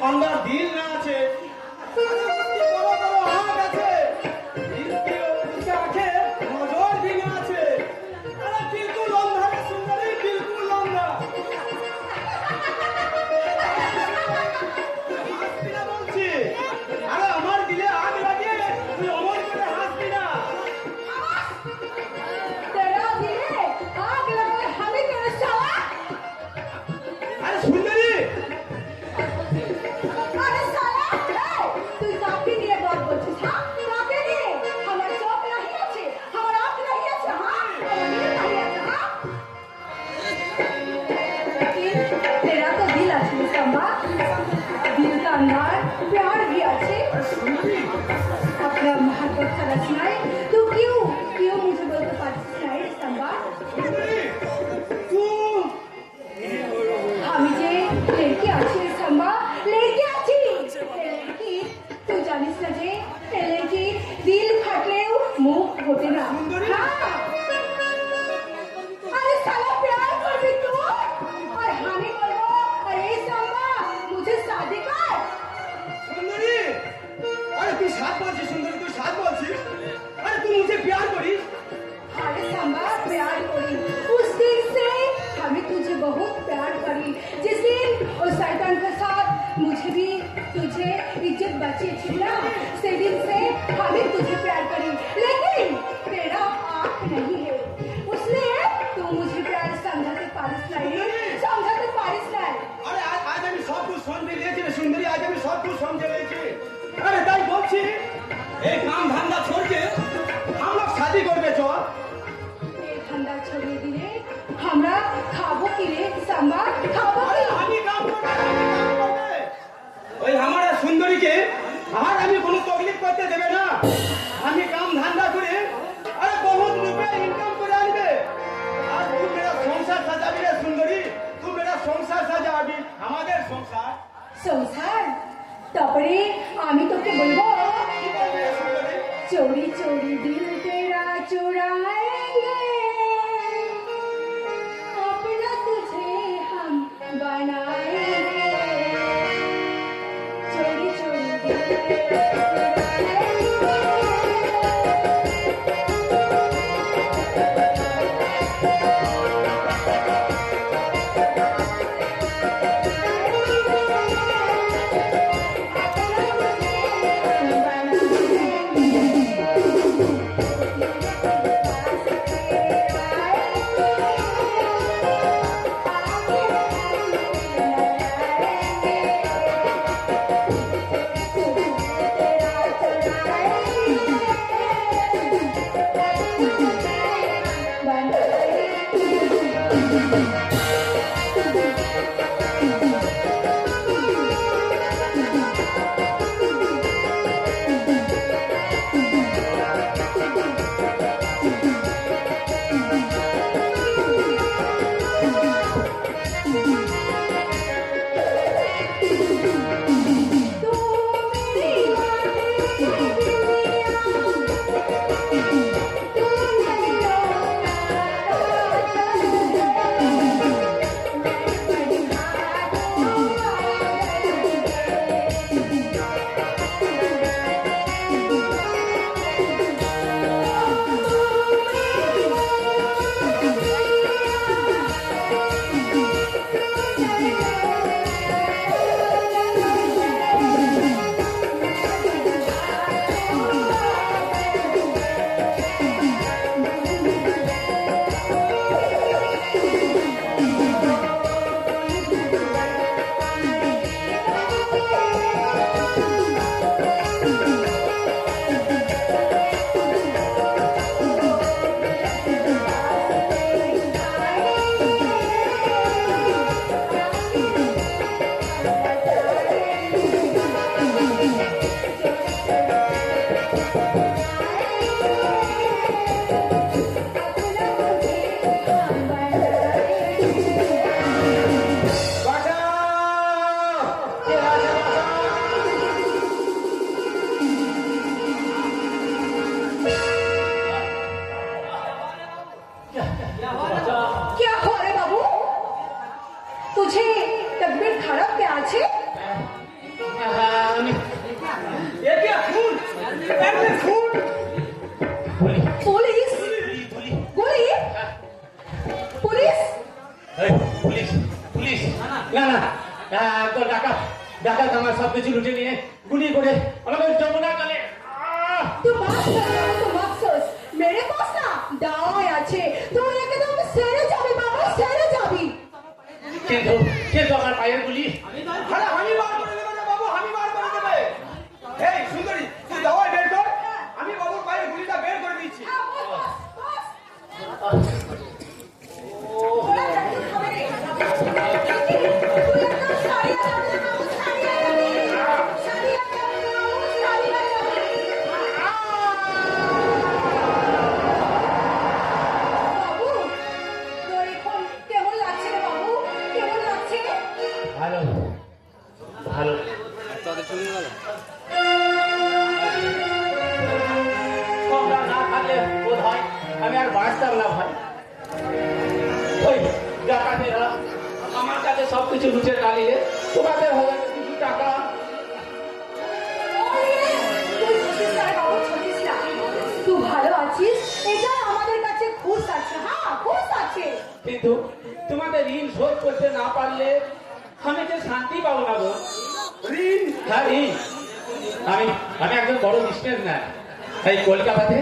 ঠান্ডার দিন না আছে আছে আছে নজর দিন আছে বিলকুল অন্ধারে সুন্দরী বিলকুল অন্ধা বলছি আরে আমার দিলে আগ লাগিয়ে তুই অমর করে হাসবি না तेरा दिले आग लगाए हमें तेरे साला अरे सुंदरी अरे साला तू काफी নিয়ে বাদ বলছিস হ্যাঁ কাকে নিয়ে আমার চোখ नहीं আছে আমার আঁখ नहीं আছে হ্যাঁ আমার দিল नहीं আছে হ্যাঁ लेकिन तेरा तो दिल আছে संभा दिल का अंदर प्यार भी আছে अपना मोहब्बत का रचनाएं तू क्यों क्यों मुझे बोलते पारছিস না রে संभा আমি যে লড়কি আছি সম্ভা লড়কি আছি লড়কি তুই জানিস না যে লড়কি দিল ফাটলেও মুখ ফোটে না अरे साला प्यार करबी तू और हामी बोलबो अरे सम्भा मुझे शादी कर सुंदरी अरे तू साथ बोलছিস सुंदरी तू साथ बोलছিস अरे तू मुझे प्यार करिस अरे सम्भा प्यार करी उस दिन से हमें तुझे बहुत प्यार करी जिस दिन उस शैतान के साथ मुझे भी तुझे इज्जत बची थी ना से दिन से हमें तुझे प्यार करी लेकिन तेरा आँख नहीं है उसलिए तू मुझे प्यार समझाते पारिस नहीं समझाते पारिस नहीं अरे आज আমি সব কিছু শুনতে লেছি রে সুন্দরী আজ আমি সব কিছু শুনতে লেছি अरे তাই বলছি এই কাম ধান্দা छोड़ के हम लोग शादी করবে চল এই ঠান্ডা ছড়িয়ে দিলে আমরা খাবো কি রে সাম্বা খাবো अरे কি আমি কাম করবে ওই আমারে সুন্দরীকে আর আমি কোনো তকলিফ করতে দেবে না আমি কাম ধান্দা করে আরে বহুত রুপিয়া ইনকাম করে আনবে আর তুই মেরা সংসার সাজাবি রে সুন্দরী তুই মেরা সংসার সাজাবি আমাদের সংসার সংসার তারপরে আমি তোকে বলবো কি বলবি রে সুন্দরী चोरी चोरी दिल तेरा चुराएंगे अपना तुझे हम बनाएंगे चोरी चोरी दिल तेरा আমি একে খুন একে খুন বলি পুলিশ বলি গুলি পুলিশ এই, পুলিশ পুলিশ না না তো ডাকাত ডাকাত আমার সব কিছু লুটে নিয়ে গুলি করে আমাদের যমুনা জলে तू बात कर रहा है तो मकसद मेरे पास ना दावाएं আছে তুই একদম সেরে যাবি বাবা সেরে যাবি কিন্তু কিন্তু আমার পায়ের গুলি আরে আমি বার করে দেবো না বাবু আমি বার করে দেবে এই সুন্দরী তুই দাওয়াই বের কর আমি বাবুর পায়ের গুলিটা বের করে দিচ্ছি ভালো ভালো তোমরা না থাকলে বোধ হয় আমি আর বাঁচতাম না ভাই ওই ডাকাতেরা আমার কাছে সবকিছু লুটে কালিয়ে তোমাদের হবে কিছু টাকা তুই ভালো আছিস এটা আমাদের কাছে খুশ আছে হ্যাঁ খুশ আছে কিন্তু তোমাদের ঋণ শোধ করতে না পারলে আমি যে শান্তি পাবো না গো ঋণ হ্যাঁ ঋণ আমি আমি একজন বড় বিজনেস ম্যান এই কলকাতাতে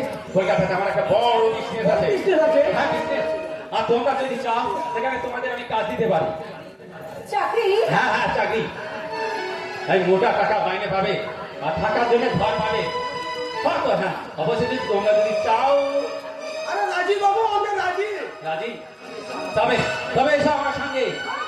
আমার একটা বড় বিজনেস আছে business আছে? হ্যাঁ বিজনেস আর তোমরা যদি চাও সেখানে তোমাদের আমি কাজ দিতে পারি চাকরি হ্যাঁ হ্যাঁ চাকরি এই মোটা টাকা মাইনে পাবে আর থাকার জন্য ঘর পাবে তো হ্যাঁ অবশ্যই যদি তোমরা যদি চাও আরে রাজি বাবু আমরা রাজি রাজি তবে তবে এসো আমার সঙ্গে হ্যাঁ,